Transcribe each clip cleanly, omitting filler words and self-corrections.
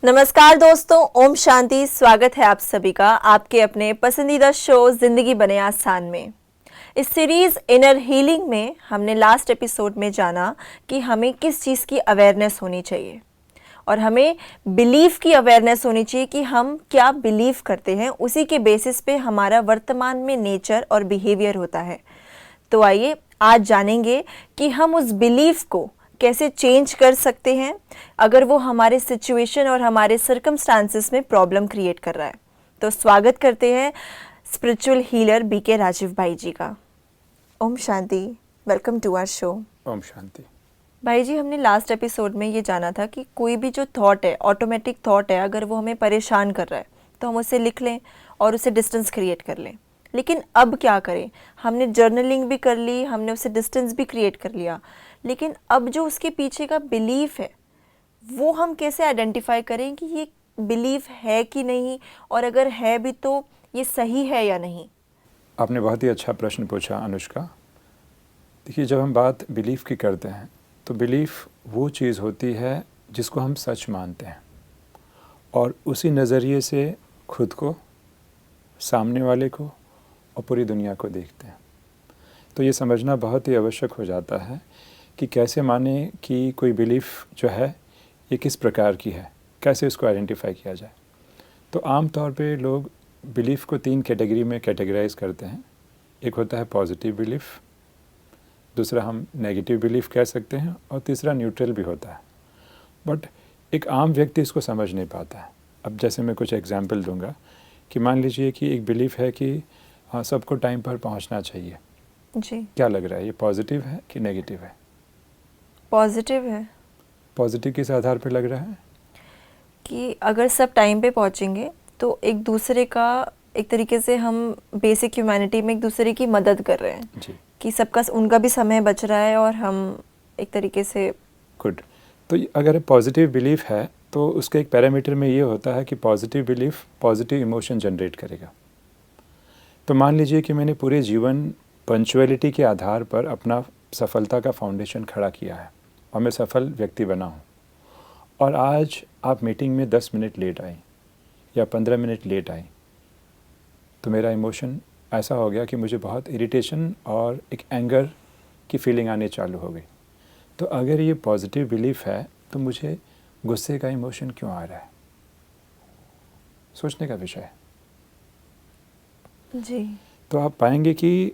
नमस्कार दोस्तों, ओम शांति। स्वागत है आप सभी का आपके अपने पसंदीदा शो जिंदगी बने आसान में। इस सीरीज इनर हीलिंग में हमने लास्ट एपिसोड में जाना कि हमें किस चीज़ की अवेयरनेस होनी चाहिए और हमें बिलीफ की अवेयरनेस होनी चाहिए कि हम क्या बिलीव करते हैं, उसी के बेसिस पे हमारा वर्तमान में नेचर और बिहेवियर होता है। तो आइए आज जानेंगे कि हम उस बिलीफ को कैसे चेंज कर सकते हैं अगर वो हमारे सिचुएशन और हमारे सर्कमस्टांसेस में प्रॉब्लम क्रिएट कर रहा है। तो स्वागत करते हैं स्पिरिचुअल हीलर बीके राजीव भाई जी का। Om Shanti, welcome to our show. Om Shanti. भाई जी, हमने लास्ट एपिसोड में ये जाना था कि कोई भी जो थॉट है, ऑटोमेटिक थॉट है, अगर वो हमें परेशान कर रहा है तो हम उसे लिख लें और उसे डिस्टेंस क्रिएट कर लें। लेकिन अब क्या करें? हमने जर्नलिंग भी कर ली, हमने उसे डिस्टेंस भी क्रिएट कर लिया, लेकिन अब जो उसके पीछे का बिलीफ है वो हम कैसे आइडेंटिफाई करें कि ये बिलीफ है कि नहीं, और अगर है भी तो ये सही है या नहीं? आपने बहुत ही अच्छा प्रश्न पूछा अनुष्का। देखिए, जब हम बात बिलीफ की करते हैं तो बिलीफ वो चीज़ होती है जिसको हम सच मानते हैं और उसी नज़रिए से खुद को, सामने वाले को और पूरी दुनिया को देखते हैं। तो ये समझना बहुत ही आवश्यक हो जाता है कि कैसे माने कि कोई बिलीफ जो है ये किस प्रकार की है, कैसे उसको आइडेंटिफाई किया जाए। तो आम तौर पे लोग बिलीफ को 3 कैटेगरी में कैटेगराइज करते हैं। एक होता है पॉजिटिव बिलीफ, दूसरा हम नेगेटिव बिलीफ कह सकते हैं और तीसरा न्यूट्रल भी होता है। बट एक आम व्यक्ति इसको समझ नहीं पाता है। अब जैसे मैं कुछ एग्जांपल दूंगा कि मान लीजिए कि एक बिलीफ है कि हाँ, सबको टाइम पर पहुंचना चाहिए जी। क्या लग रहा है, ये पॉजिटिव है कि नेगेटिव है? पॉजिटिव है। पॉजिटिव किस आधार पर लग रहा है? कि अगर सब टाइम पे पहुंचेंगे तो एक दूसरे का, एक तरीके से हम बेसिक ह्यूमैनिटी में एक दूसरे की मदद कर रहे हैं जी। कि सबका, उनका भी समय बच रहा है और हम एक तरीके से। गुड। तो अगर पॉजिटिव बिलीफ है तो उसके एक पैरामीटर में ये होता है कि positive belief positive emotion generate करेगा। तो मान लीजिए कि मैंने पूरे जीवन पंक्चुअलिटी के आधार पर अपना सफलता का फाउंडेशन खड़ा किया है और मैं सफल व्यक्ति बना हूँ, और आज आप मीटिंग में 10 मिनट लेट आई या 15 मिनट लेट आई, तो मेरा इमोशन ऐसा हो गया कि मुझे बहुत इरिटेशन और एक एंगर की फीलिंग आने चालू हो गई। तो अगर ये पॉजिटिव बिलीफ है तो मुझे गुस्से का इमोशन क्यों आ रहा है? सोचने का विषय है। जी। तो आप पाएंगे कि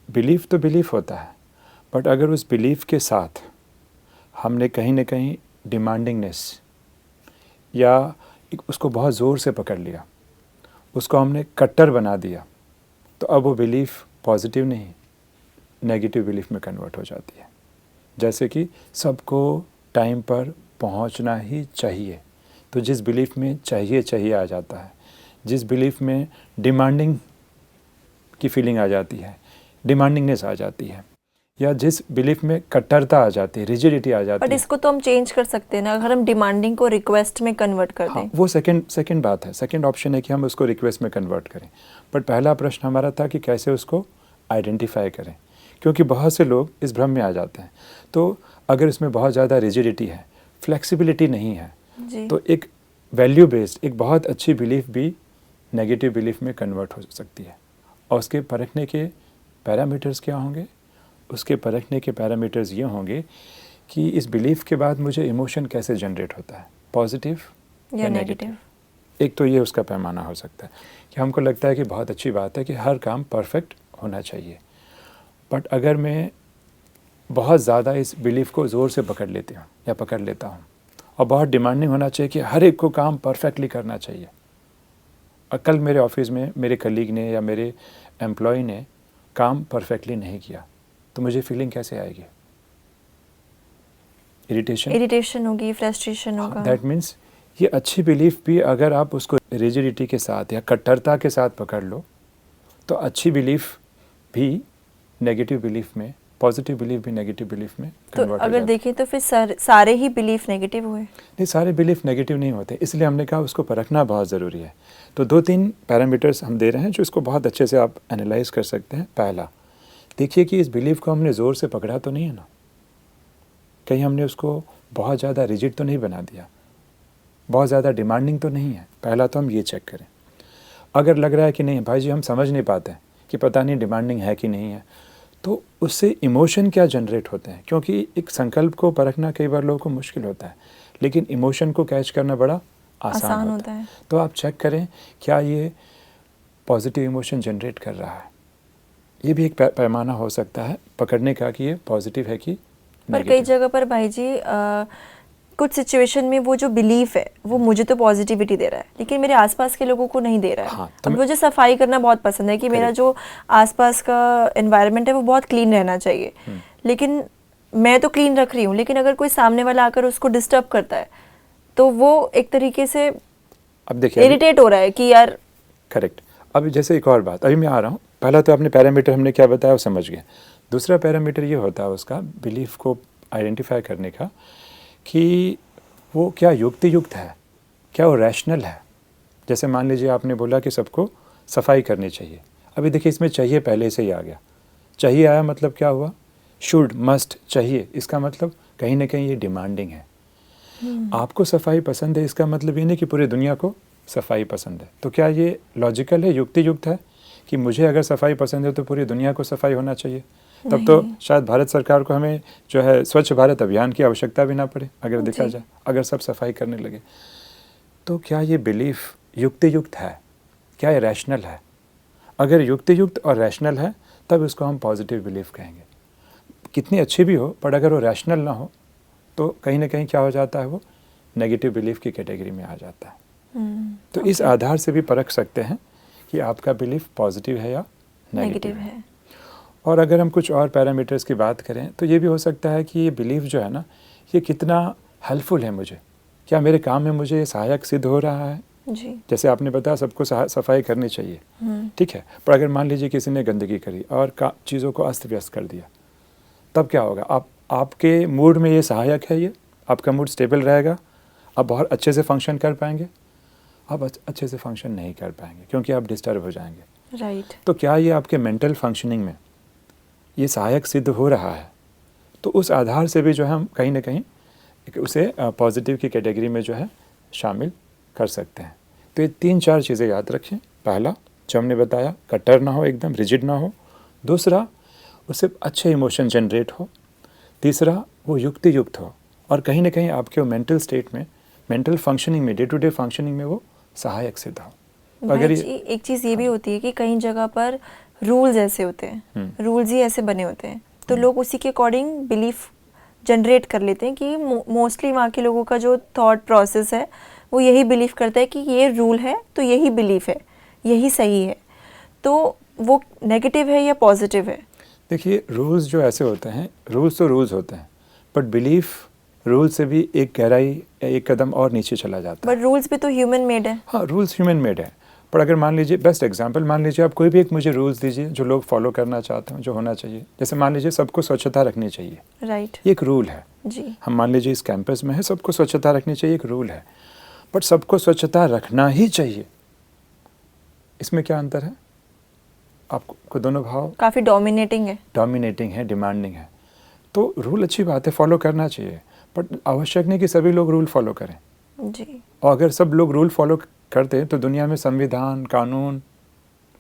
बिलीफ तो बिलीफ होता है, बट अगर उस बिलीफ के साथ हमने कहीं ना कहीं डिमांडिंगनेस या उसको बहुत ज़ोर से पकड़ लिया, उसको हमने कट्टर बना दिया, तो अब वो बिलीफ पॉजिटिव नहीं, नेगेटिव बिलीफ में कन्वर्ट हो जाती है। जैसे कि सबको टाइम पर पहुंचना ही चाहिए, तो जिस बिलीफ में चाहिए आ जाता है, जिस बिलीफ में डिमांडिंग की फीलिंग आ जाती है, डिमांडिंगनेस आ जाती है, या जिस बिलीफ में कट्टरता आ जाती है, रिजिडिटी आ जाती है। बट इसको तो हम चेंज कर सकते हैं ना, अगर हम डिमांडिंग को रिक्वेस्ट में कन्वर्ट कर दें। हाँ, वो सेकंड बात है, सेकंड ऑप्शन है कि हम उसको रिक्वेस्ट में कन्वर्ट करें। बट पहला प्रश्न हमारा था कि कैसे उसको आइडेंटिफाई करें, क्योंकि बहुत से लोग इस भ्रम में आ जाते हैं। तो अगर इसमें बहुत ज़्यादा रिजिडिटी है, फ्लेक्सिबिलिटी नहीं है, तो एक वैल्यू बेस्ड, एक बहुत अच्छी बिलीफ भी नेगेटिव बिलीफ में कन्वर्ट हो सकती है। और उसके परखने के पैरामीटर्स क्या होंगे? उसके परखने के पैरामीटर्स ये होंगे कि इस बिलीफ के बाद मुझे इमोशन कैसे जनरेट होता है, पॉजिटिव या नेगेटिव। एक तो ये उसका पैमाना हो सकता है कि हमको लगता है कि बहुत अच्छी बात है कि हर काम परफेक्ट होना चाहिए, बट अगर मैं बहुत ज़्यादा इस बिलीफ को ज़ोर से पकड़ लेती हूँ या पकड़ लेता हूँ और बहुत डिमांडिंग होना चाहिए कि हर एक को काम परफेक्टली करना चाहिए, और कल मेरे ऑफिस में मेरे कलीग ने या मेरे एम्प्लॉय ने काम परफेक्टली नहीं किया, तो मुझे फीलिंग कैसे आएगी? इरिटेशन होगी, फ्रस्ट्रेशन होगा। दैट मीन्स ये अच्छी बिलीफ भी अगर आप उसको रिजिडिटी के साथ या कट्टरता के साथ पकड़ लो, तो अच्छी बिलीफ भी नेगेटिव बिलीफ में, पॉजिटिव बिलीफ भी नेगेटिव बिलीफ में कन्वर्ट हो जाती है। अगर देखें तो फिर सारे ही बिलीफ नेगेटिव हुए? नहीं, सारे बिलीफ नेगेटिव नहीं होते, इसलिए हमने कहा उसको परखना बहुत ज़रूरी है। तो 2-3 पैरामीटर्स हम दे रहे हैं जो इसको बहुत अच्छे से आप एनालाइज कर सकते हैं। पहला, देखिए कि इस बिलीफ को हमने ज़ोर से पकड़ा तो नहीं है ना, कहीं हमने उसको बहुत ज़्यादा रिजिड तो नहीं बना दिया। बहुत ज़्यादा डिमांडिंग तो नहीं है, पहला तो हम ये चेक करें। अगर लग रहा है कि नहीं भाई जी हम समझ नहीं पाते हैं कि पता नहीं डिमांडिंग है कि नहीं है, तो उससे इमोशन क्या जनरेट होते हैं, क्योंकि एक संकल्प को परखना कई बार लोगों को मुश्किल होता है, लेकिन इमोशन को कैच करना बड़ा आसान होता है। तो आप चेक करें क्या ये पॉजिटिव इमोशन जनरेट कर रहा है। ये भी एक पैमाना हो सकता है पकड़ने का कि ये पॉजिटिव है कि पर कई जगह पर भाई जी कुछ सिचुएशन में वो जो बिलीफ है वो मुझे तो पॉजिटिविटी दे रहा है, लेकिन मेरे आसपास के लोगों को नहीं दे रहा है। हाँ, तो अब मुझे सफाई करना बहुत पसंद है कि मेरा जो आसपास का एनवायरनमेंट है वो बहुत क्लीन रहना चाहिए, लेकिन मैं तो क्लीन रख रही हूँ, लेकिन अगर कोई सामने वाला आकर उसको डिस्टर्ब करता है तो वो एक तरीके से अब देखिए इरिटेट हो रहा है कि यार। करेक्ट। अब जैसे एक और बात, अभी मैं आ रहा हूँ, पहला तो आपने पैरामीटर हमने क्या बताया वो समझ गए। दूसरा पैरामीटर ये होता है उसका बिलीफ को आइडेंटिफाई करने का कि वो क्या युक्ति युक्त है, क्या वो रैशनल है। जैसे मान लीजिए आपने बोला कि सबको सफाई करनी चाहिए, अभी देखिए इसमें चाहिए पहले से ही आ गया। चाहिए आया मतलब क्या हुआ, शुड मस्ट चाहिए, इसका मतलब कहीं ना कहीं ये डिमांडिंग है। आपको सफाई पसंद है, इसका मतलब ये नहीं कि पूरी दुनिया को सफाई पसंद है। तो क्या ये लॉजिकल है, युक्ति युक्त है कि मुझे अगर सफाई पसंद है तो पूरी दुनिया को सफाई होना चाहिए? तब तो शायद भारत सरकार को हमें जो है स्वच्छ भारत अभियान की आवश्यकता भी ना पड़े, अगर देखा जाए, अगर सब सफाई करने लगे। तो क्या ये बिलीफ युक्ति युक्त है, क्या ये रैशनल है? अगर युक्ति युक्त और रैशनल है तब उसको हम पॉजिटिव बिलीफ कहेंगे। कितनी अच्छी भी हो पर अगर वो रैशनल ना हो तो कहीं ना कहीं क्या हो जाता है, वो नेगेटिव बिलीफ की कैटेगरी में आ जाता है। तो इस आधार से भी परख सकते हैं कि आपका बिलीफ पॉजिटिव है या नेगेटिव है। और अगर हम कुछ और पैरामीटर्स की बात करें तो ये भी हो सकता है कि ये बिलीफ जो है ना, ये कितना हेल्पफुल है मुझे, क्या मेरे काम में मुझे ये सहायक सिद्ध हो रहा है जी। जैसे आपने बताया सबको सफाई करनी चाहिए, ठीक है, पर अगर मान लीजिए किसी ने गंदगी करी और चीज़ों को अस्त व्यस्त कर दिया, तब क्या होगा? आपके मूड में ये सहायक है, ये आपका मूड स्टेबल रहेगा, आप बहुत अच्छे से फंक्शन कर पाएंगे? आप अच्छे से फंक्शन नहीं कर पाएंगे क्योंकि आप डिस्टर्ब हो जाएंगे। राइट। तो क्या ये आपके मेंटल फंक्शनिंग में ये सहायक सिद्ध हो रहा है? तो उस आधार से भी जो है हम कहीं ना कहीं उसे पॉजिटिव की कैटेगरी में जो है शामिल कर सकते हैं। तो ये 3-4 चीज़ें याद रखें। पहला जो हमने बताया, कट्टर ना हो, एकदम रिजिड ना हो। दूसरा, उससे अच्छे इमोशन जनरेट हो। तीसरा, वो युक्ति युक्त हो और कहीं ना कहीं आपके वो मेंटल स्टेट में, मेंटल फंक्शनिंग में, डे टू डे फंक्शनिंग में वो सहायक सिद्ध हो। अगर एक चीज़ ये भी होती है कि कई जगह पर रूल्स ऐसे होते हैं, रूल्स ही ऐसे बने होते हैं, तो लोग उसी के अकॉर्डिंग बिलीफ जनरेट कर लेते हैं कि मोस्टली वहाँ के लोगों का जो थॉट प्रोसेस है वो यही बिलीव करता है कि ये रूल है तो यही बिलीफ है, यही सही है। तो वो नेगेटिव है या पॉजिटिव है? देखिए, रूल्स जो ऐसे होते हैं, रूल्स तो रूल्स होते हैं, बट बिलीफ रूल से भी एक गहराई, एक कदम और नीचे चला जाता है। बट रूल्स भी तो ह्यूमन मेड है। हाँ, रूल्स ह्यूमन मेड है, पर अगर मान लीजिए, बेस्ट एग्जांपल मान लीजिए, आप कोई भी एक मुझे रूल्स दीजिए जो लोग फॉलो करना चाहते हैं, जो होना चाहिए। जैसे मान लीजिए सबको स्वच्छता रखनी चाहिए, राइट, ये एक रूल है जी। हम मान लीजिए इस कैंपस में है, सबको स्वच्छता रखनी चाहिए, एक रूल है, बट सबको स्वच्छता रखना ही चाहिए, इसमें क्या अंतर है? आपको दोनों भाव काफ़ी डोमिनेटिंग है, डिमांडिंग है। तो रूल अच्छी बात है, फॉलो करना चाहिए, बट आवश्यक नहीं कि सभी लोग रूल फॉलो करें जी। और अगर सब लोग रूल फॉलो करते हैं तो दुनिया में संविधान, कानून,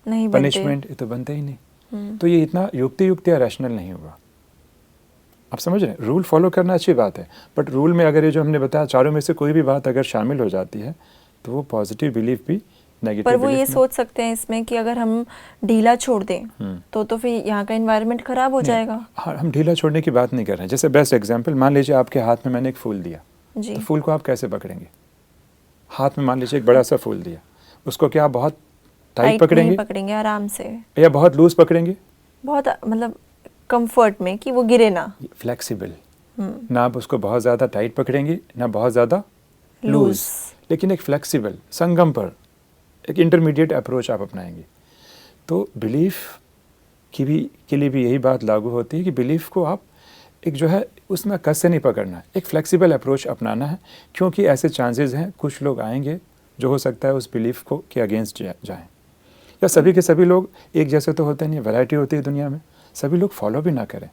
नहीं, पनिशमेंट ये तो बनते ही नहीं। तो ये इतना युक्ति या रैशनल नहीं हुआ। आप समझ रहे हैं? रूल फॉलो करना अच्छी बात है, बट रूल में अगर ये जो हमने बताया चारों में से कोई भी बात अगर शामिल हो जाती है तो वो पॉजिटिव बिलीफ भी नेगेटिव। पर वो ये सोच सकते हैं इसमें कि अगर हम ढीला छोड़ दें तो फिर यहाँ का एनवायरनमेंट खराब हो जाएगा। हाँ, हम ढीला छोड़ने की बात नहीं कर रहे हैं। जैसे बेस्ट एग्जांपल, मान लीजिए आपके हाथ में मैंने एक फूल दिया, जी। तो फूल को आप कैसे पकड़ेंगे? हाथ में मान लीजिए एक बड़ा सा फूल दिया, उसको क्या आप बहुत टाइट पकड़ेंगे? नहीं पकड़ेंगे, आराम से, या बहुत लूज पकड़ेंगे? बहुत मतलब कंफर्ट में कि वो गिरे ना। फ्लेक्सिबल, ना आप उसको बहुत ज़्यादा टाइट पकड़ेंगे ना बहुत ज़्यादा लूज, लेकिन एक फ्लेक्सिबल संगम पर एक इंटरमीडिएट अप्रोच आप अपनाएंगे। तो बिलीफ के लिए भी यही बात लागू होती है कि बिलीफ को आप एक जो है उसमें कस से नहीं पकड़ना है, एक फ्लेक्सिबल अप्रोच अपनाना है, क्योंकि ऐसे चांसेस हैं कुछ लोग आएंगे जो हो सकता है उस बिलीफ को के अगेंस्ट जाएं, या सभी के सभी लोग एक जैसे तो होते नहीं, वैरायटी होती है दुनिया में, सभी लोग फॉलो भी ना करें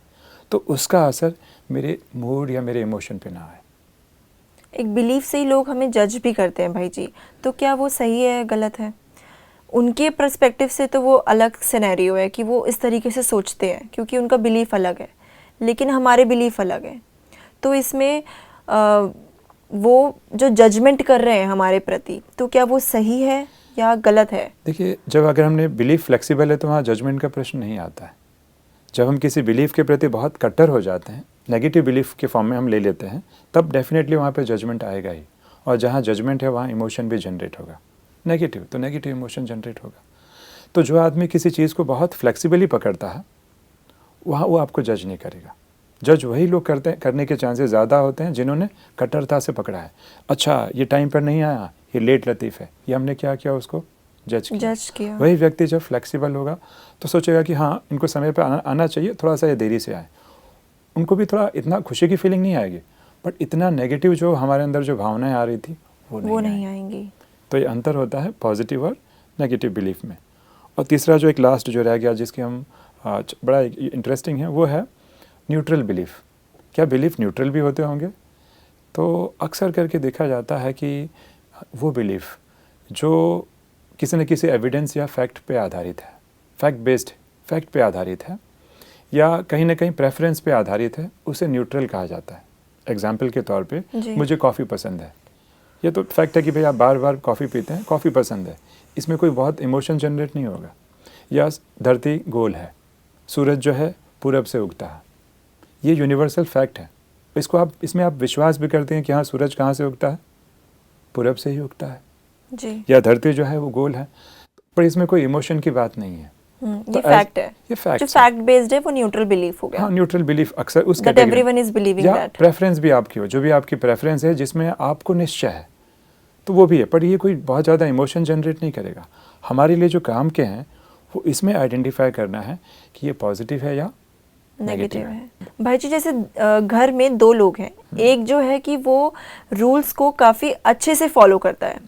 तो उसका असर मेरे मूड या मेरे इमोशन पे ना आए। एक बिलीफ से ही लोग हमें जज भी करते हैं भाई जी, तो क्या वो सही है गलत है? उनके पर्सपेक्टिव से तो वो अलग सिनेरियो है कि वो इस तरीके से सोचते हैं क्योंकि उनका बिलीफ अलग है, लेकिन हमारे बिलीफ अलग है। तो इसमें वो जो जजमेंट कर रहे हैं हमारे प्रति, तो क्या वो सही है या गलत है? देखिए, जब अगर हमने बिलीफ फ्लेक्सिबल है तो वहाँ जजमेंट का प्रश्न नहीं आता है। जब हम किसी बिलीफ के प्रति बहुत कट्टर हो जाते हैं, नेगेटिव बिलीफ के फॉर्म में हम ले लेते हैं, तब डेफिनेटली वहाँ पे जजमेंट आएगा ही। और जहाँ जजमेंट है वहाँ इमोशन भी जनरेट होगा, नेगेटिव, तो नेगेटिव इमोशन जनरेट होगा। तो जो आदमी किसी चीज़ को बहुत फ्लेक्सिबली पकड़ता है, वहाँ वो आपको जज नहीं करेगा। जज वही लोग करने के चांसेस ज़्यादा होते हैं जिन्होंने कट्टरता से पकड़ा है। अच्छा, ये टाइम पर नहीं आया, ये लेट लतीफ़ है, ये हमने क्या किया, उसको जज किया। वही व्यक्ति जब फ्लेक्सिबल होगा तो सोचेगा कि हाँ, इनको समय पर आना चाहिए, थोड़ा सा ये देरी से आए। उनको भी थोड़ा इतना खुशी की फीलिंग नहीं आएगी, बट इतना नेगेटिव जो हमारे अंदर जो भावनाएं आ रही थी वो नहीं आएंगी। तो ये अंतर होता है पॉजिटिव और नेगेटिव बिलीफ में। और तीसरा जो एक लास्ट जो रह गया, जिसकी हम बड़ा इंटरेस्टिंग है, वो है न्यूट्रल बिलीफ। क्या बिलीफ न्यूट्रल भी होते होंगे? तो अक्सर करके देखा जाता है कि वो बिलीफ जो किसी न किसी एविडेंस या फैक्ट पे आधारित है, फैक्ट बेस्ड, फैक्ट पे आधारित है, या कहीं ना कहीं प्रेफरेंस पे आधारित है, उसे न्यूट्रल कहा जाता है। एग्जाम्पल के तौर पे, मुझे कॉफ़ी पसंद है, ये तो फैक्ट है कि भाई आप बार बार कॉफ़ी पीते हैं, कॉफ़ी पसंद है, इसमें कोई बहुत इमोशन जनरेट नहीं होगा। या धरती गोल है, सूरज जो है पूरब से उगता है, ये यूनिवर्सल फैक्ट है। इसमें आप विश्वास भी करते हैं कि हाँ, सूरज कहाँ से उगता है, पूरब से ही उगता है जी। या धरती जो है वो गोल है, पर इसमें कोई इमोशन की बात नहीं है। ये फैक्ट है, ये फैक्ट, जो फैक्ट बेस्ड है वो न्यूट्रल बिलीफ हो गया। हाँ, न्यूट्रल बिलीफ अक्सर उस that everyone is believing that. Preference भी आपकी हो, जो भी आपकी प्रेफरेंस है जिसमें आपको निश्चय है, तो वो भी है, पर ये कोई बहुत ज़्यादा इमोशन जनरेट नहीं करेगा। हमारे लिए जो काम के हैं वो इसमें आइडेंटिफाई करना है कि ये पॉजिटिव है या नेगेटिव है। भाई जी, जैसे घर में दो लोग हैं, एक जो है कि वो रूल्स को काफ़ी अच्छे से फॉलो करता है,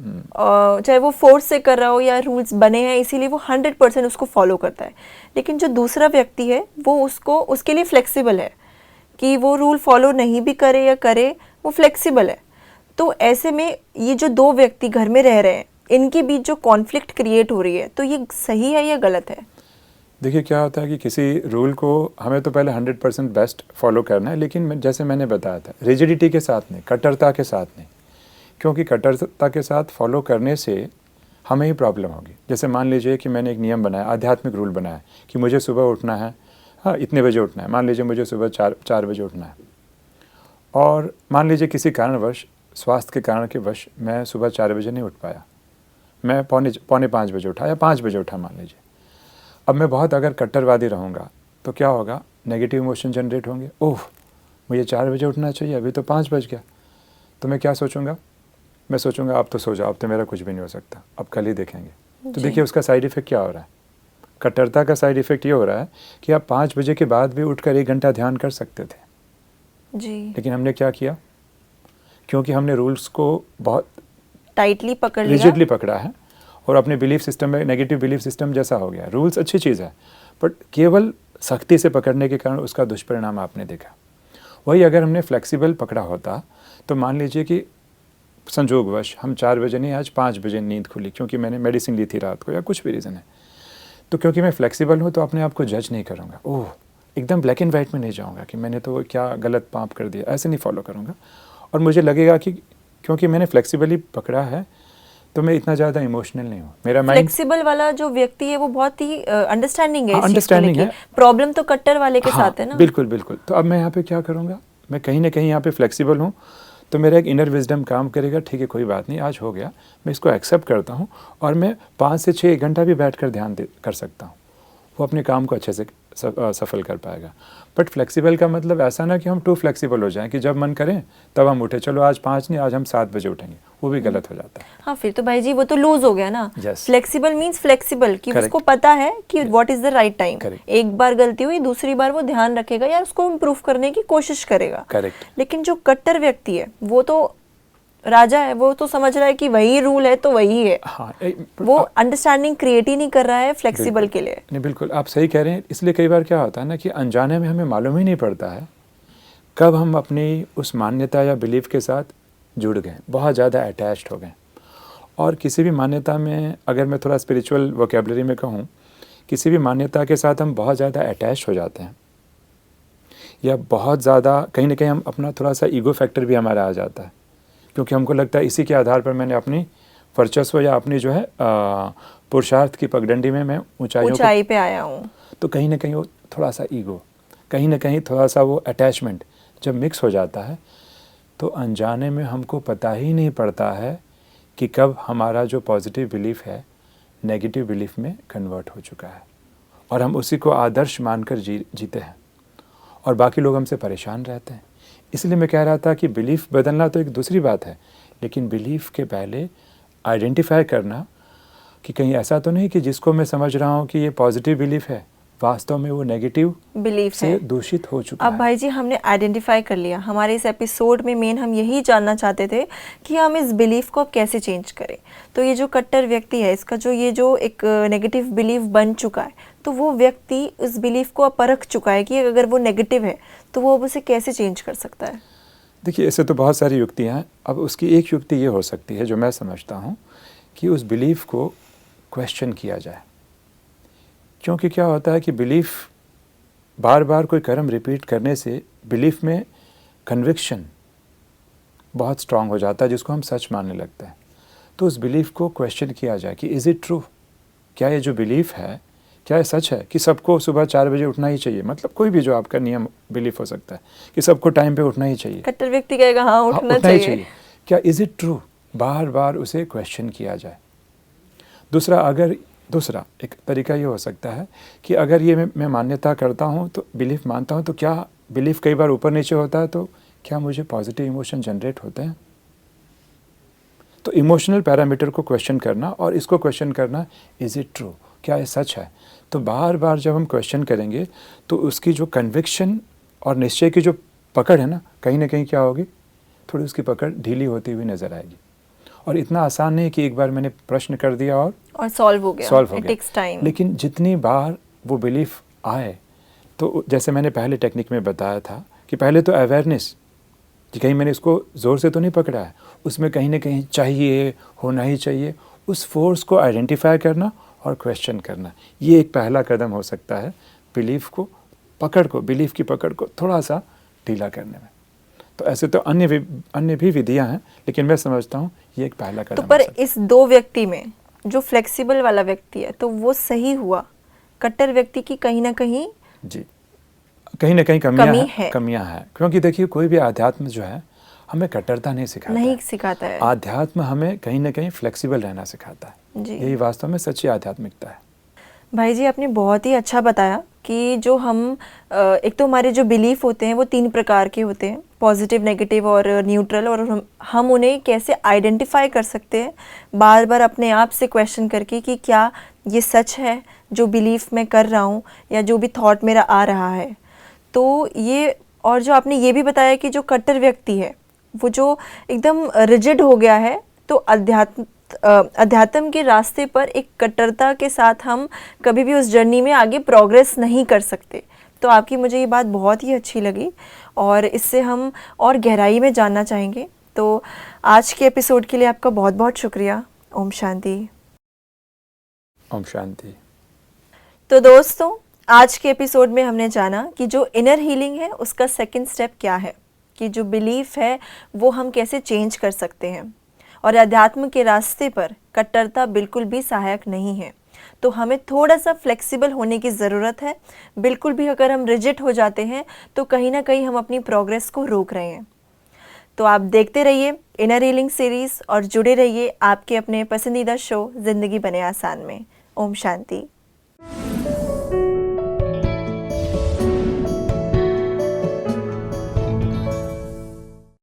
चाहे वो फोर्स से कर रहा हो या रूल्स बने हैं इसीलिए वो 100% उसको फॉलो करता है। लेकिन जो दूसरा व्यक्ति है वो उसके लिए फ्लेक्सिबल है कि वो रूल फॉलो नहीं भी करे या करे, वो फ्लेक्सिबल है। तो ऐसे में ये जो दो व्यक्ति घर में रह रहे हैं, इनके बीच जो कॉन्फ्लिक्ट क्रिएट हो रही है, तो ये सही है या गलत है? देखिए, क्या होता है कि किसी रूल को हमें तो पहले 100% बेस्ट फॉलो करना है, लेकिन जैसे मैंने बताया था, रिजिडिटी के साथ नहीं, कट्टरता के साथ नहीं, क्योंकि कट्टरता के साथ फॉलो करने से हमें ही प्रॉब्लम होगी। जैसे मान लीजिए कि मैंने एक नियम बनाया, आध्यात्मिक रूल बनाया कि मुझे सुबह उठना है, हाँ इतने बजे उठना है, मान लीजिए मुझे सुबह 4 बजे उठना है, और मान लीजिए किसी कारणवश, स्वास्थ्य के कारण के वश मैं सुबह 4 बजे नहीं उठ पाया, मैं पौने 5 बजे उठा या 5 बजे उठा मान लीजिए। अब मैं बहुत अगर कट्टरवादी रहूँगा तो क्या होगा, नेगेटिव इमोशन जनरेट होंगे। ओह, मुझे 4 बजे उठना चाहिए, अभी तो 5 बज गया। तो मैं क्या सोचूंगा, मैं सोचूंगा अब तो सो जाओ, अब तो मेरा कुछ भी नहीं हो सकता, अब कल ही देखेंगे। तो देखिए उसका साइड इफ़ेक्ट क्या हो रहा है। कट्टरता का साइड इफ़ेक्ट ये हो रहा है कि आप 5 बजे के बाद भी उठकर 1 घंटा ध्यान कर सकते थे जी, लेकिन हमने क्या किया, क्योंकि हमने रूल्स को बहुत टाइटली पकड़ लिया, रिजिडली पकड़ा है, और अपने बिलीफ सिस्टम में नेगेटिव बिलीफ सिस्टम जैसा हो गया। रूल्स अच्छी चीज़ है, बट केवल सख्ती से पकड़ने के कारण उसका दुष्परिणाम आपने देखा। वही अगर हमने फ्लेक्सिबल पकड़ा होता, तो मान लीजिए कि संजोगवश हम 4 बजे नहीं, आज 5 बजे नींद खुली क्योंकि मैंने मेडिसिन ली थी रात को या कुछ भी रीज़न है, तो क्योंकि मैं फ्लेक्सिबल हूँ तो अपने आप को जज नहीं करूँगा। ओह, एकदम ब्लैक एंड वाइट में नहीं जाऊँगा कि मैंने तो क्या गलत पाप कर दिया, ऐसे नहीं फॉलो करूँगा। और मुझे लगेगा कि क्योंकि मैंने फ्लेक्सिबली पकड़ा है तो मैं इतना ज़्यादा इमोशनल नहीं हूँ। मेरा माइंड फ्लेक्सिबल वाला जो व्यक्ति है वो बहुत ही अंडरस्टैंडिंग है, अंडरस्टैंडिंग है। प्रॉब्लम तो कट्टर वाले के साथ है ना। बिल्कुल बिल्कुल। तो अब मैं यहाँ पे क्या करूँगा, मैं कहीं ना कहीं यहाँ पे फ्लेक्सिबल हूँ, तो मेरा एक इनर विजडम काम करेगा, ठीक है कोई बात नहीं, आज हो गया, मैं इसको एक्सेप्ट करता हूँ, और मैं 5 से 6 घंटा भी बैठ कर ध्यान कर सकता हूँ। वो अपने काम को अच्छे से सफल कर पाएगा। बट फ्लेक्सिबल का मतलब ऐसा ना कि हम टू फ्लेक्सिबल हो जाएं कि जब मन करें तब हम उठे, चलो आज 5 नहीं, आज हम 7 बजे उठेंगे, वो भी गलत हो जाता है। हाँ, फिर तो भाई जी वो तो लूज हो गया ना। फ्लेक्सिबल मीन्स फ्लेक्सिबल कि उसको पता है कि what is the right time. एक बार गलती हुई, दूसरी बार वो ध्यान रखेगा या उसको इम्प्रूव करने की कोशिश करेगा। लेकिन जो कट्टर व्यक्ति है वो तो राजा है, वो तो समझ रहा है कि वही रूल है तो वही है। हाँ, वो अंडरस्टैंडिंग क्रिएट ही नहीं कर रहा है फ्लेक्सिबल के लिए। नहीं, बिल्कुल आप सही कह रहे हैं। इसलिए कई बार क्या होता है ना कि अनजाने में हमें मालूम ही नहीं पड़ता है कब हम अपनी उस मान्यता या बिलीफ के साथ जुड़ गए, बहुत ज़्यादा अटैच्ड हो गए। और किसी भी मान्यता में, अगर मैं थोड़ा स्पिरिचुअल वोकेबलरी में कहूँ, किसी भी मान्यता के साथ हम बहुत ज़्यादा अटैच हो जाते हैं, या बहुत ज़्यादा कहीं ना कहीं हम अपना थोड़ा सा ईगो फैक्टर भी हमारा आ जाता है, क्योंकि हमको लगता है इसी के आधार पर मैंने अपनी वर्चस्व या अपनी जो है पुरुषार्थ की पगडंडी में मैं ऊंचाई पे आया हूँ। तो कहीं ना कहीं वो थोड़ा सा ईगो, कहीं ना कहीं थोड़ा सा वो अटैचमेंट जब मिक्स हो जाता है, तो अनजाने में हमको पता ही नहीं पड़ता है कि कब हमारा जो पॉजिटिव बिलीफ है नेगेटिव बिलीफ में कन्वर्ट हो चुका है, और हम उसी को आदर्श मानकर जीते हैं, और बाकी लोग हमसे परेशान रहते हैं। इसलिए मैं कह रहा था कि बिलीफ बदलना तो एक दूसरी बात है, लेकिन बिलीफ के पहले आइडेंटिफाई करना कि कहीं ऐसा तो नहीं कि जिसको मैं समझ रहा हूँ कि ये पॉजिटिव बिलीफ है, वास्तव में वो नेगेटिव बिलीफ से दूषित हो चुका अब है। भाई जी हमने आइडेंटिफाई कर लिया। हमारे इस एपिसोड में मेन हम यही जानना चाहते थे कि हम इस बिलीफ को अब कैसे चेंज करें। तो ये जो कट्टर व्यक्ति है, इसका जो ये जो एक नेगेटिव बिलीफ बन चुका है, तो वो व्यक्ति उस बिलीफ को अब परख चुका है कि अगर वो नेगेटिव है तो वो अब उसे कैसे चेंज कर सकता है। देखिए, ऐसे तो बहुत सारी युक्तियाँ हैं। अब उसकी एक युक्ति ये हो सकती है, जो मैं समझता हूँ, कि उस बिलीफ को क्वेश्चन किया जाए। क्योंकि क्या होता है कि बिलीफ बार बार कोई कर्म रिपीट करने से बिलीफ में कन्विक्शन बहुत स्ट्रांग हो जाता है, जिसको हम सच मानने लगते हैं। तो उस बिलीफ को क्वेश्चन किया जाए कि इज़ इट ट्रू, क्या ये जो बिलीफ है क्या ये सच है कि सबको सुबह 4 बजे उठना ही चाहिए। मतलब कोई भी जो आपका नियम बिलीफ हो सकता है कि सबको टाइम पे उठना ही चाहिए। कट्टर व्यक्ति कहेगा हाँ उठना ही चाहिए। चाहिए। क्या इज़ इट ट्रू, बार बार उसे क्वेश्चन किया जाए। दूसरा एक तरीका ये हो सकता है कि अगर ये मैं मान्यता करता हूँ, तो बिलीफ मानता हूँ, तो क्या बिलीफ कई बार ऊपर नीचे होता है, तो क्या मुझे पॉजिटिव इमोशन जनरेट होते हैं। तो इमोशनल पैरामीटर को क्वेश्चन करना, और इसको क्वेश्चन करना, इज़ इट ट्रू, क्या ये सच है। तो बार बार जब हम क्वेश्चन करेंगे तो उसकी जो कन्विक्शन और निश्चय की जो पकड़ है ना कहीं क्या होगी, थोड़ी उसकी पकड़ ढीली होती हुई नज़र आएगी। और इतना आसान नहीं कि एक बार मैंने प्रश्न कर दिया और सॉल्व हो गया। It takes time। लेकिन जितनी बार वो बिलीफ आए, तो जैसे मैंने पहले टेक्निक में बताया था कि पहले तो अवेयरनेस, कि कहीं मैंने इसको ज़ोर से तो नहीं पकड़ा है, उसमें कहीं ना कहीं चाहिए, होना ही चाहिए, उस फोर्स को आइडेंटिफाई करना और क्वेश्चन करना, ये एक पहला कदम हो सकता है बिलीफ की पकड़ को थोड़ा सा ढीला करने में। तो ऐसे तो अन्य भी विधियां हैं, लेकिन मैं समझता हूँ ये एक पहला कदम। तो पर इस दो व्यक्ति में जो फ्लेक्सिबल वाला व्यक्ति है तो वो सही हुआ, कट्टर व्यक्ति की कहीं ना कहीं कमियां हैं। क्योंकि देखिए, कोई भी आध्यात्म जो है हमें कट्टरता नहीं सिखाता है। आध्यात्म हमें कहीं ना कहीं फ्लेक्सिबल रहना सिखाता है। यही वास्तव में सच्ची आध्यात्मिकता है। भाई जी आपने बहुत ही अच्छा बताया कि जो हम एक तो हमारे जो बिलीफ होते हैं वो 3 प्रकार के होते हैं, पॉजिटिव, नेगेटिव और न्यूट्रल, और हम उन्हें कैसे आइडेंटिफाई कर सकते हैं बार बार अपने आप से क्वेश्चन करके कि क्या ये सच है जो बिलीफ मैं कर रहा हूँ या जो भी थॉट मेरा आ रहा है। तो ये, और जो आपने ये भी बताया कि जो कट्टर व्यक्ति है वो जो एकदम रिजिड हो गया है, तो अध्यात्म के रास्ते पर एक कट्टरता के साथ हम कभी भी उस जर्नी में आगे प्रोग्रेस नहीं कर सकते। तो आपकी मुझे ये बात बहुत ही अच्छी लगी और इससे हम और गहराई में जानना चाहेंगे। तो आज के एपिसोड के लिए आपका बहुत बहुत शुक्रिया। ओम शांति। ओम शांति। तो दोस्तों, आज के एपिसोड में हमने जाना कि जो इनर हीलिंग है उसका सेकंड स्टेप क्या है, कि जो बिलीफ है वो हम कैसे चेंज कर सकते हैं, और अध्यात्म के रास्ते पर कट्टरता बिल्कुल भी सहायक नहीं है। तो हमें थोड़ा सा फ्लेक्सिबल होने की ज़रूरत है। बिल्कुल भी अगर हम रिजिड हो जाते हैं तो कहीं ना कहीं हम अपनी प्रोग्रेस को रोक रहे हैं। तो आप देखते रहिए इनर हीलिंग सीरीज़ और जुड़े रहिए आपके अपने पसंदीदा शो ज़िंदगी बने आसान में। ओम शांति।